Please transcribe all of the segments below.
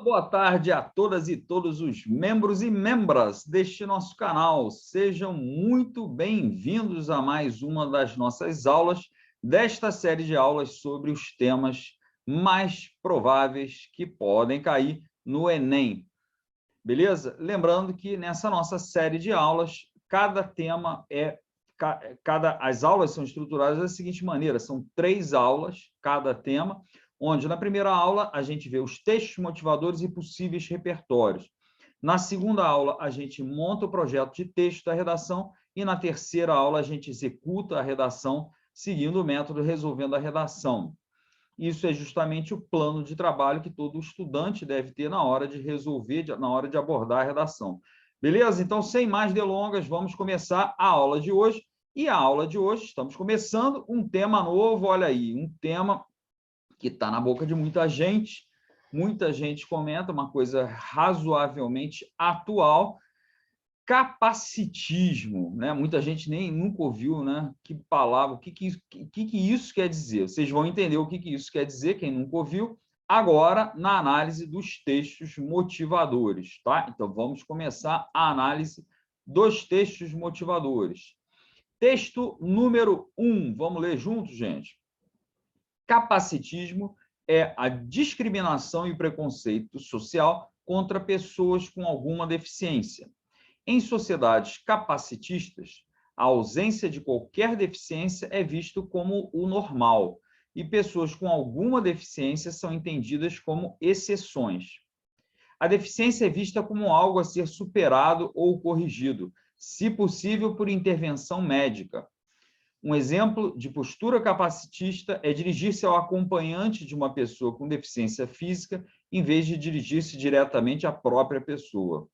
Boa tarde a todas e todos os membros e membras deste nosso canal. Sejam muito bem-vindos a mais uma das nossas aulas desta série de aulas sobre os temas mais prováveis que podem cair no Enem. Beleza? Lembrando que nessa nossa série de aulas, cada tema as aulas são estruturadas da seguinte maneira: são 3 aulas, cada tema, onde na primeira aula a gente vê os textos motivadores e possíveis repertórios. Na segunda aula, a gente monta o projeto de texto da redação e na terceira aula a gente executa a redação seguindo o método resolvendo a redação. Isso é justamente o plano de trabalho que todo estudante deve ter na hora de resolver, na hora de abordar a redação. Beleza? Então, sem mais delongas, vamos começar a aula de hoje. E a aula de hoje, estamos começando um tema novo, olha aí, um tema que está na boca de muita gente comenta, uma coisa razoavelmente atual, capacitismo, né? Muita gente nunca ouviu, né? Que palavra, o que isso quer dizer? Vocês vão entender o que isso quer dizer, quem nunca ouviu, agora na análise dos textos motivadores, tá? Então, vamos começar a análise dos textos motivadores. Texto número 1, vamos ler juntos, gente? Capacitismo é a discriminação e preconceito social contra pessoas com alguma deficiência. Em sociedades capacitistas, a ausência de qualquer deficiência é visto como o normal, e pessoas com alguma deficiência são entendidas como exceções. A deficiência é vista como algo a ser superado ou corrigido, se possível por intervenção médica. Um exemplo de postura capacitista é dirigir-se ao acompanhante de uma pessoa com deficiência física, em vez de dirigir-se diretamente à própria pessoa.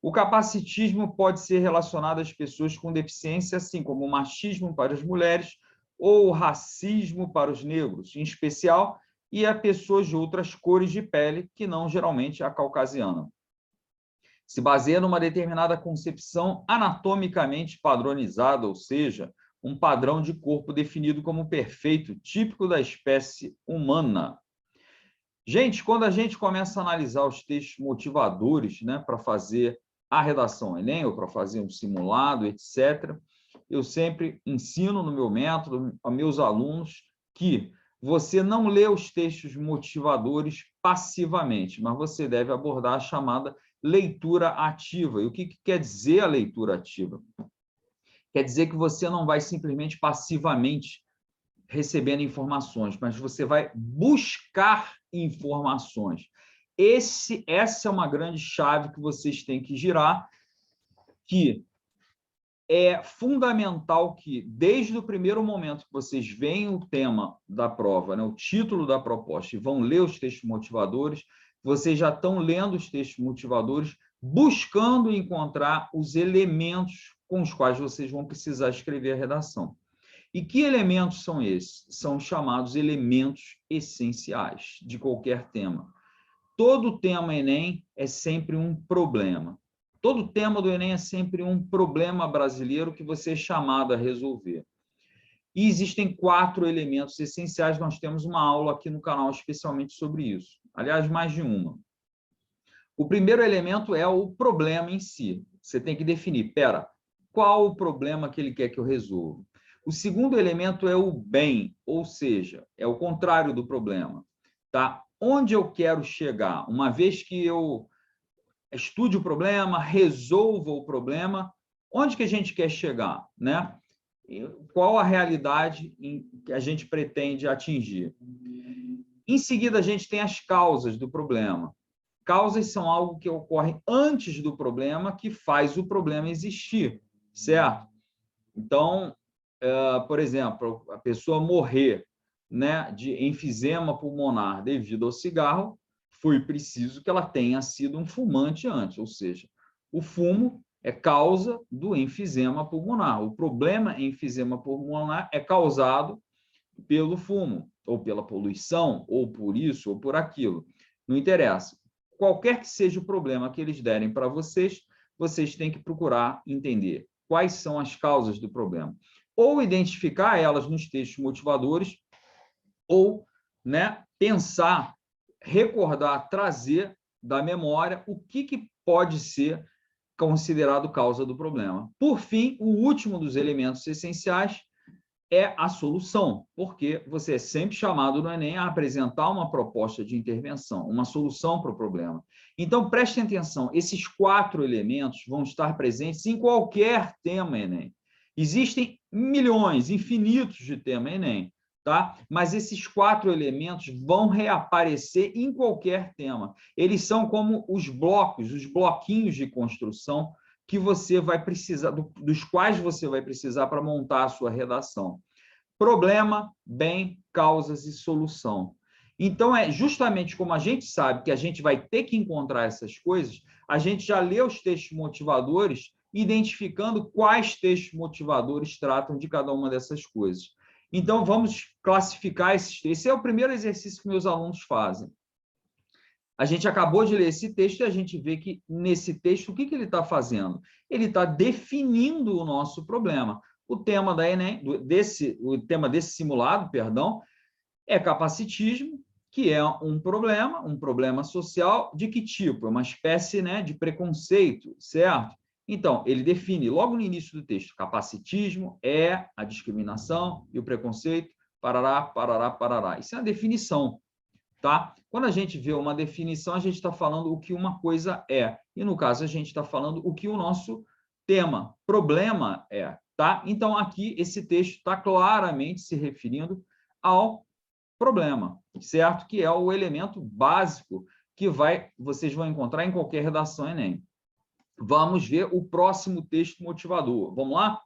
O capacitismo pode ser relacionado às pessoas com deficiência, assim como o machismo para as mulheres ou o racismo para os negros, em especial, e a pessoas de outras cores de pele, que não geralmente a caucasiana. Se baseia numa determinada concepção anatomicamente padronizada, ou seja, um padrão de corpo definido como perfeito, típico da espécie humana. Gente, quando a gente começa a analisar os textos motivadores, né, para fazer a redação Enem, ou para fazer um simulado, etc., eu sempre ensino no meu método a meus alunos que você não lê os textos motivadores passivamente, mas você deve abordar a chamada leitura ativa. E o que quer dizer a leitura ativa? Quer dizer que você não vai simplesmente passivamente recebendo informações, mas você vai buscar informações. Essa é uma grande chave que vocês têm que girar, que é fundamental que, desde o primeiro momento que vocês veem o tema da prova, né, o título da proposta, e vão ler os textos motivadores, vocês já estão lendo os textos motivadores, buscando encontrar os elementos com os quais vocês vão precisar escrever a redação. E que elementos são esses? São chamados elementos essenciais de qualquer tema. Todo tema Enem é sempre um problema. Todo tema do Enem é sempre um problema brasileiro que você é chamado a resolver. E existem 4 elementos essenciais, nós temos uma aula aqui no canal especialmente sobre isso. Aliás, mais de uma. O primeiro elemento é o problema em si. Você tem que definir, qual o problema que ele quer que eu resolva? O segundo elemento é o bem, ou seja, é o contrário do problema. Tá? Onde eu quero chegar? Uma vez que eu estude o problema, resolva o problema, onde que a gente quer chegar? Né? Qual a realidade que a gente pretende atingir? Em seguida, a gente tem as causas do problema. Causas são algo que ocorre antes do problema, que faz o problema existir, certo? Então, por exemplo, a pessoa morrer, né, de enfisema pulmonar devido ao cigarro, foi preciso que ela tenha sido um fumante antes, ou seja, o fumo é causa do enfisema pulmonar. O problema em enfisema pulmonar é causado pelo fumo, ou pela poluição, ou por isso, ou por aquilo. Não interessa. Qualquer que seja o problema que eles derem para vocês, vocês têm que procurar entender quais são as causas do problema. Ou identificar elas nos textos motivadores, ou, né, pensar, recordar, trazer da memória o que pode ser considerado causa do problema. Por fim, o último dos elementos essenciais é a solução, porque você é sempre chamado no Enem a apresentar uma proposta de intervenção, uma solução para o problema. Então, prestem atenção, esses 4 elementos vão estar presentes em qualquer tema Enem. Existem milhões, infinitos de tema Enem, tá? Mas esses 4 elementos vão reaparecer em qualquer tema. Eles são como os blocos, os bloquinhos de construção que você vai precisar, dos quais você vai precisar para montar a sua redação. Problema, bem, causas e solução. Então, é justamente como a gente sabe que a gente vai ter que encontrar essas coisas, a gente já lê os textos motivadores, identificando quais textos motivadores tratam de cada uma dessas coisas. Então, vamos classificar esses textos. Esse é o primeiro exercício que meus alunos fazem. A gente acabou de ler esse texto e a gente vê que, nesse texto, o que ele está fazendo? Ele está definindo o nosso problema. O tema da Enem, o tema desse simulado, perdão, é capacitismo, que é um problema social de que tipo? É uma espécie, né, de preconceito, certo? Então, ele define logo no início do texto, capacitismo é a discriminação e o preconceito, parará, parará, parará. Isso é a definição. Tá? Quando a gente vê uma definição, a gente está falando o que uma coisa é. E, no caso, a gente está falando o que o nosso tema, problema é. Tá? Então, aqui, esse texto está claramente se referindo ao problema, certo? Que é o elemento básico que vocês vão encontrar em qualquer redação Enem. Vamos ver o próximo texto motivador. Vamos lá?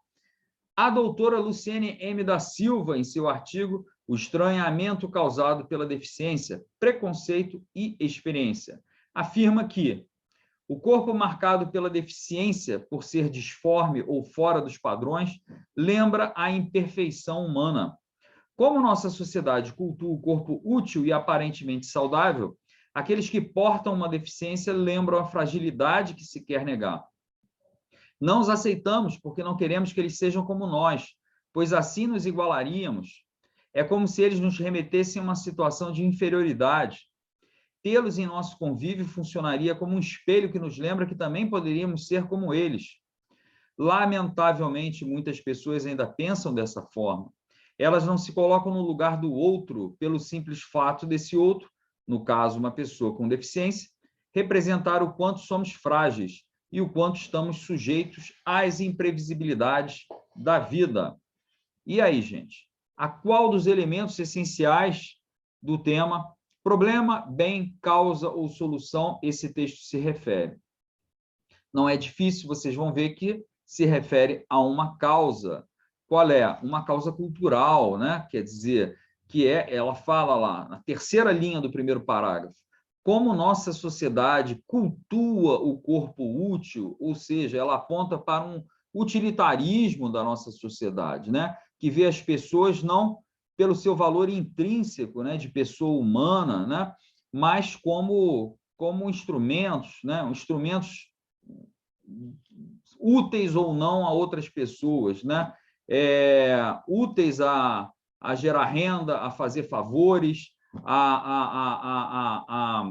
A doutora Luciene M. da Silva, em seu artigo O Estranhamento Causado pela Deficiência, Preconceito e Experiência, afirma que o corpo marcado pela deficiência, por ser disforme ou fora dos padrões, lembra a imperfeição humana. Como nossa sociedade cultua o corpo útil e aparentemente saudável, aqueles que portam uma deficiência lembram a fragilidade que se quer negar. Não os aceitamos porque não queremos que eles sejam como nós, pois assim nos igualaríamos. É como se eles nos remetessem a uma situação de inferioridade. Tê-los em nosso convívio funcionaria como um espelho que nos lembra que também poderíamos ser como eles. Lamentavelmente, muitas pessoas ainda pensam dessa forma. Elas não se colocam no lugar do outro pelo simples fato desse outro, no caso, uma pessoa com deficiência, representar o quanto somos frágeis e o quanto estamos sujeitos às imprevisibilidades da vida. E aí, gente? A qual dos elementos essenciais do tema problema, bem, causa ou solução esse texto se refere? Não é difícil, vocês vão ver que se refere a uma causa. Qual é? Uma causa cultural, né? Quer dizer, ela fala lá, na terceira linha do primeiro parágrafo, como nossa sociedade cultua o corpo útil, ou seja, ela aponta para um utilitarismo da nossa sociedade, né? Que vê as pessoas não pelo seu valor intrínseco, né, de pessoa humana, né, mas como instrumentos, né, instrumentos úteis ou não a outras pessoas, né, úteis a gerar renda, a fazer favores, a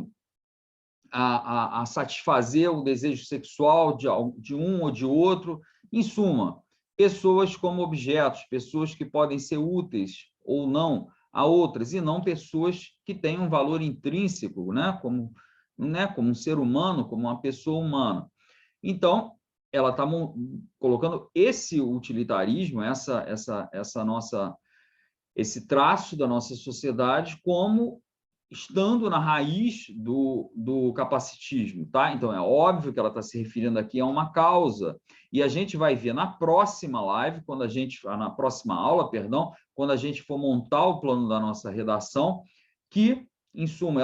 satisfazer o desejo sexual de um ou de outro. Em suma, pessoas como objetos, pessoas que podem ser úteis ou não a outras, e não pessoas que têm um valor intrínseco, né? Como um ser humano, como uma pessoa humana. Então, ela está colocando esse utilitarismo, esse traço da nossa sociedade como estando na raiz do capacitismo, tá? Então, é óbvio que ela está se referindo aqui a uma causa, e a gente vai ver na próxima live, na próxima aula, perdão, quando a gente for montar o plano da nossa redação, que, em suma,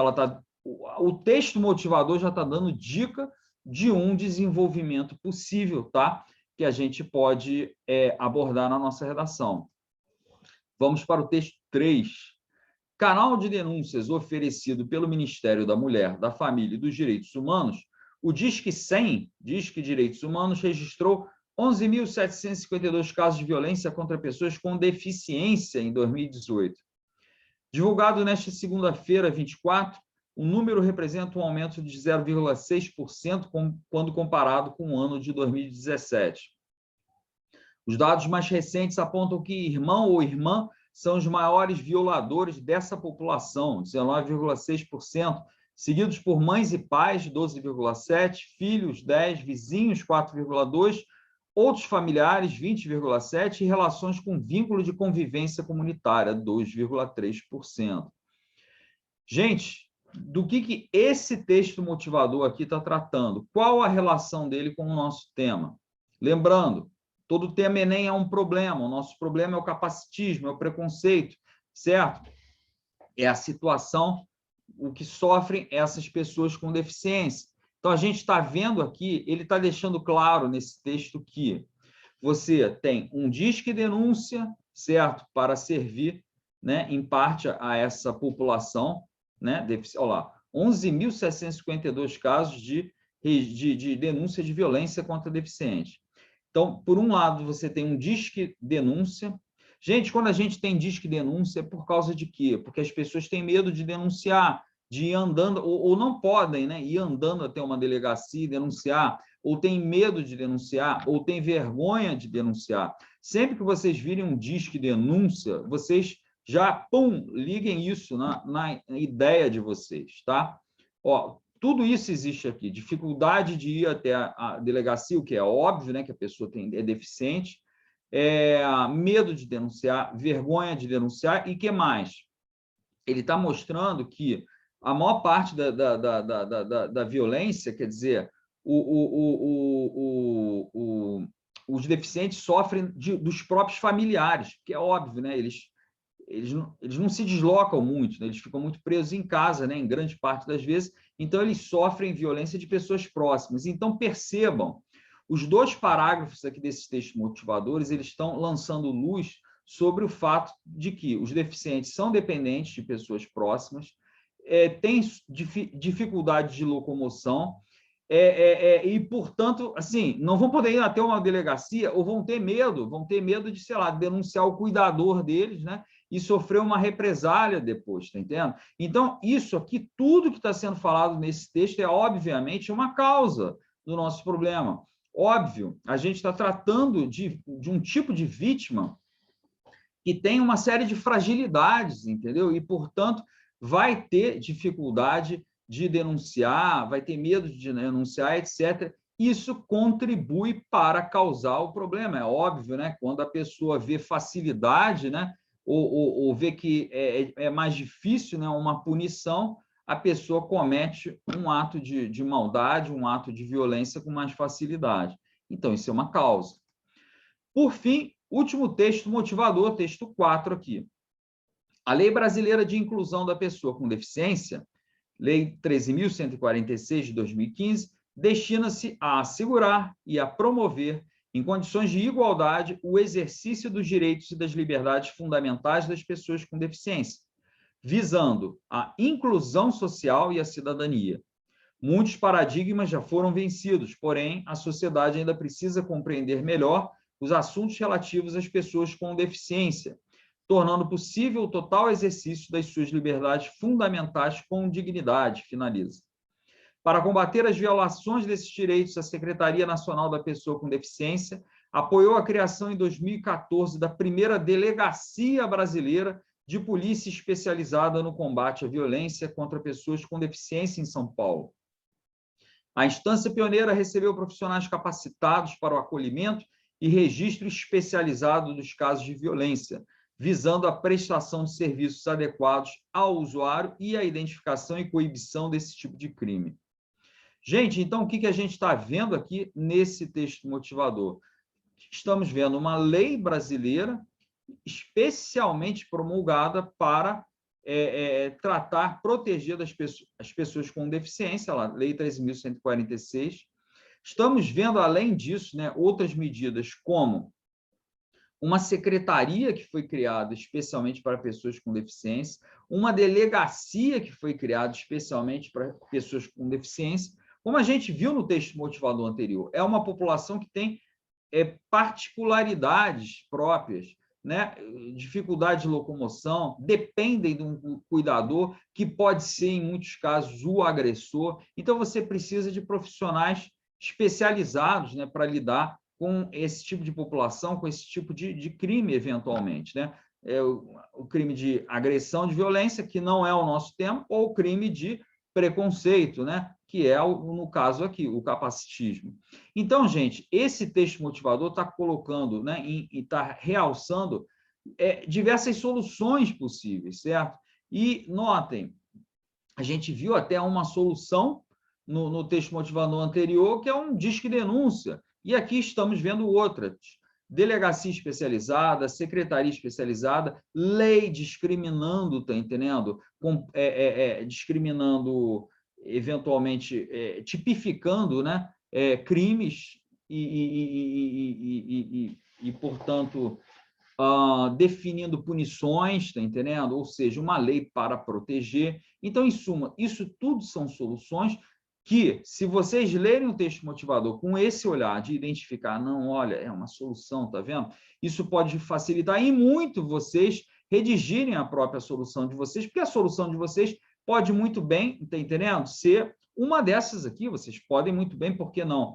o texto motivador já está dando dica de um desenvolvimento possível, tá? Que a gente pode abordar na nossa redação. Vamos para o texto 3. Canal de denúncias oferecido pelo Ministério da Mulher, da Família e dos Direitos Humanos, o Disque 100, Disque Direitos Humanos, registrou 11.752 casos de violência contra pessoas com deficiência em 2018. Divulgado nesta segunda-feira, 24, o número representa um aumento de 0,6% quando comparado com o ano de 2017. Os dados mais recentes apontam que irmão ou irmã são os maiores violadores dessa população, 19,6%, seguidos por mães e pais, 12,7%, filhos, 10%, vizinhos, 4,2%, outros familiares, 20,7%, e relações com vínculo de convivência comunitária, 2,3%. Gente, do que esse texto motivador aqui está tratando? Qual a relação dele com o nosso tema? Lembrando, todo tema Enem é um problema, o nosso problema é o capacitismo, é o preconceito, certo? É a situação, o que sofrem essas pessoas com deficiência. Então, a gente está vendo aqui, ele está deixando claro nesse texto que você tem um disque denúncia, certo? Para servir, né, em parte a essa população, né? Olha lá, 11.752 casos de denúncia de violência contra deficiente. Então, por um lado, você tem um disque denúncia. Gente, quando a gente tem disque denúncia, é por causa de quê? Porque as pessoas têm medo de denunciar, de ir andando, ou não podem, né, ir andando até uma delegacia e denunciar, ou tem medo de denunciar, ou tem vergonha de denunciar. Sempre que vocês virem um disque denúncia, vocês já, pum, liguem isso na ideia de vocês, tá? Ó, tudo isso existe aqui, dificuldade de ir até a delegacia, o que é óbvio, né, que a pessoa é deficiente, medo de denunciar, vergonha de denunciar, e que mais? Ele está mostrando que a maior parte da violência, quer dizer, os deficientes sofrem dos próprios familiares, que é óbvio, né? Eles não se deslocam muito, né? Eles ficam muito presos em casa, né? Em grande parte das vezes, então eles sofrem violência de pessoas próximas. Então, percebam, os dois parágrafos aqui desses textos motivadores, eles estão lançando luz sobre o fato de que os deficientes são dependentes de pessoas próximas, têm dificuldade de locomoção, e, portanto, assim, não vão poder ir até uma delegacia ou vão ter medo de, sei lá, denunciar o cuidador deles, né? E sofrer uma represália depois, tá entendendo? Então, isso aqui, tudo que está sendo falado nesse texto é, obviamente, uma causa do nosso problema. Óbvio, a gente está tratando de um tipo de vítima que tem uma série de fragilidades, entendeu? E, portanto, vai ter dificuldade de denunciar, vai ter medo de denunciar, etc. Isso contribui para causar o problema, é óbvio, né? Quando a pessoa vê facilidade, né? Ou vê que é mais difícil, né? Uma punição, a pessoa comete um ato de maldade, um ato de violência com mais facilidade. Então, isso é uma causa. Por fim, último texto motivador, texto 4 aqui. A Lei Brasileira de Inclusão da Pessoa com Deficiência, Lei 13.146 de 2015, destina-se a assegurar e a promover, em condições de igualdade, o exercício dos direitos e das liberdades fundamentais das pessoas com deficiência, visando a inclusão social e a cidadania. Muitos paradigmas já foram vencidos, porém, a sociedade ainda precisa compreender melhor os assuntos relativos às pessoas com deficiência, tornando possível o total exercício das suas liberdades fundamentais com dignidade, finaliza. Para combater as violações desses direitos, a Secretaria Nacional da Pessoa com Deficiência apoiou a criação em 2014 da primeira Delegacia Brasileira de Polícia Especializada no Combate à Violência contra Pessoas com Deficiência em São Paulo. A instância pioneira recebeu profissionais capacitados para o acolhimento e registro especializado dos casos de violência, visando a prestação de serviços adequados ao usuário e a identificação e coibição desse tipo de crime. Gente, então, o que a gente está vendo aqui nesse texto motivador? Estamos vendo uma lei brasileira especialmente promulgada para tratar, proteger as pessoas com deficiência, a Lei 13.146. Estamos vendo, além disso, né, outras medidas, como uma secretaria que foi criada especialmente para pessoas com deficiência, uma delegacia que foi criada especialmente para pessoas com deficiência. Como a gente viu no texto motivador anterior, é uma população que tem particularidades próprias, né, dificuldade de locomoção, dependem de um cuidador, que pode ser, em muitos casos, o agressor. Então, você precisa de profissionais especializados, né, para lidar com esse tipo de população, com esse tipo de crime, eventualmente, né? O crime de agressão, de violência, que não é o nosso tema, ou o crime de preconceito, né? Que é, no caso aqui, o capacitismo. Então, gente, esse texto motivador está colocando, né, e está realçando diversas soluções possíveis, certo? E notem, a gente viu até uma solução no texto motivador anterior, que é um disque denúncia, e aqui estamos vendo outras. Delegacia especializada, secretaria especializada, lei discriminando, está entendendo? Discriminando, eventualmente, tipificando, né, crimes portanto, definindo punições, está entendendo? Ou seja, uma lei para proteger. Então, em suma, isso tudo são soluções que, se vocês lerem o texto motivador com esse olhar de identificar, não, olha, é uma solução, tá vendo? Isso pode facilitar e muito vocês redigirem a própria solução de vocês, porque a solução de vocês pode muito bem, tá entendendo? Ser uma dessas aqui, vocês podem muito bem, por que não?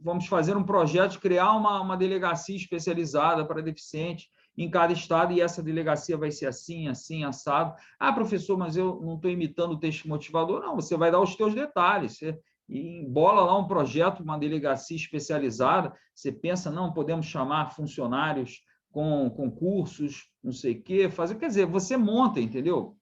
Vamos fazer um projeto de criar uma delegacia especializada para deficiente em cada estado, e essa delegacia vai ser assim, assim, assado. Ah, professor, mas eu não estou imitando o texto motivador. Não, você vai dar os teus detalhes. Você embola lá um projeto, uma delegacia especializada, você pensa, não, podemos chamar funcionários com concursos, não sei o quê, fazer. Quer dizer, você monta, entendeu?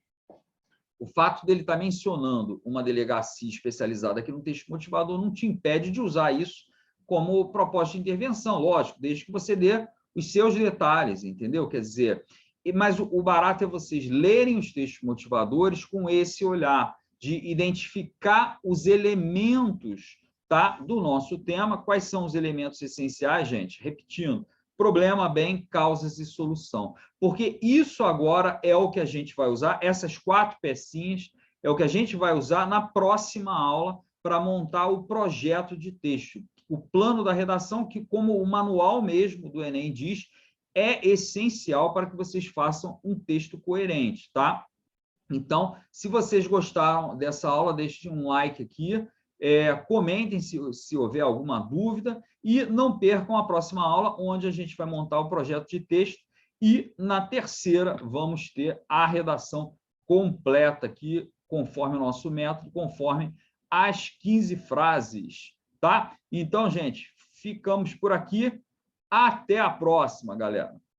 O fato dele estar mencionando uma delegacia especializada aqui no texto motivador não te impede de usar isso como proposta de intervenção, lógico, desde que você dê os seus detalhes, entendeu? Quer dizer, mas o barato é vocês lerem os textos motivadores com esse olhar de identificar os elementos, tá, do nosso tema. Quais são os elementos essenciais, gente? Repetindo, problema, bem, causas e solução. Porque isso agora é o que a gente vai usar, essas 4 pecinhas é o que a gente vai usar na próxima aula para montar o projeto de texto. O plano da redação, que, como o manual mesmo do Enem diz, é essencial para que vocês façam um texto coerente, tá? Então, se vocês gostaram dessa aula, deixem um like aqui, comentem se houver alguma dúvida e não percam a próxima aula, onde a gente vai montar o projeto de texto e, na terceira, vamos ter a redação completa aqui, conforme o nosso método, conforme as 15 frases, tá? Então, gente, ficamos por aqui. Até a próxima, galera.